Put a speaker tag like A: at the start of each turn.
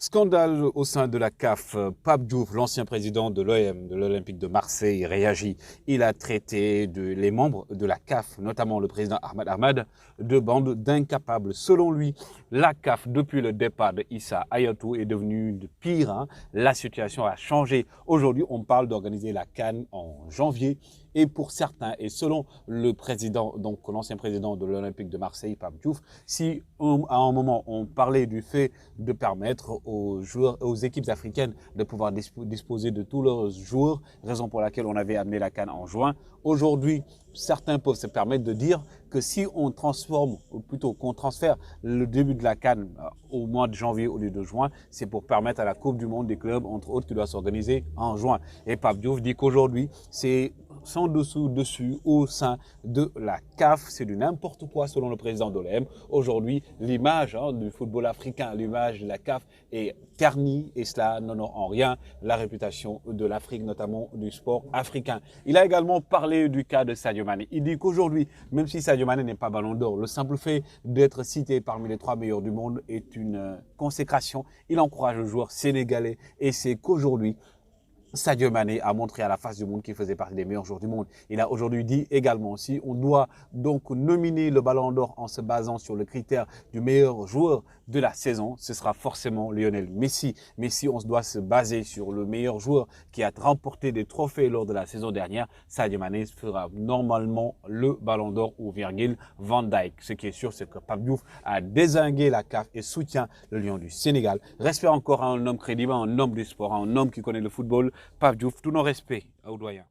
A: Scandale au sein de la CAF. Pape Diouf, l'ancien président de l'OM, de l'Olympique de Marseille, réagit. Il a traité les membres de la CAF, notamment le président Ahmad, de bande d'incapables. Selon lui, la CAF, depuis le départ de Issa Hayatou, est devenue de pire. La situation a changé. Aujourd'hui, on parle d'organiser la CAN en janvier. Et pour certains, et selon le président, donc l'ancien président de l'Olympique de Marseille, Pape Diouf, si à un moment on parlait du fait de permettre aux joueurs, aux équipes africaines de pouvoir disposer de tous leurs joueurs, raison pour laquelle on avait amené la CAN en juin, aujourd'hui, certains peuvent se permettre de dire que si on transforme, ou plutôt qu'on transfère le début de la CAN au mois de janvier au lieu de juin, c'est pour permettre à la Coupe du Monde des clubs, entre autres, qui doit s'organiser en juin. Et Pape Diouf dit qu'aujourd'hui, c'est sans dessus au sein de la CAF. C'est du n'importe quoi selon le président de l'OM. Aujourd'hui, l'image du football africain, l'image de la CAF est ternie et cela n'honore en rien la réputation de l'Afrique, notamment du sport africain. Il a également parlé du cas de Sadio Mané. Il dit qu'aujourd'hui, même si Sadio Mané n'est pas ballon d'or, le simple fait d'être cité parmi les 3 meilleurs du monde est une consécration. Il encourage le joueur sénégalais et c'est qu'aujourd'hui, Sadio Mané a montré à la face du monde qu'il faisait partie des meilleurs joueurs du monde. Il a aujourd'hui dit également, si on doit donc nominer le Ballon d'Or en se basant sur le critère du meilleur joueur de la saison, ce sera forcément Lionel Messi. Mais si on doit se baser sur le meilleur joueur qui a remporté des trophées lors de la saison dernière, Sadio Mané fera normalement le Ballon d'Or ou Virgil van Dijk. Ce qui est sûr, c'est que Pape Diouf a dézingué la CAF et soutient le Lion du Sénégal. Respect encore à un homme crédible, un homme du sport, un homme qui connaît le football. Pape Diouf, tous nos respects aux doyens.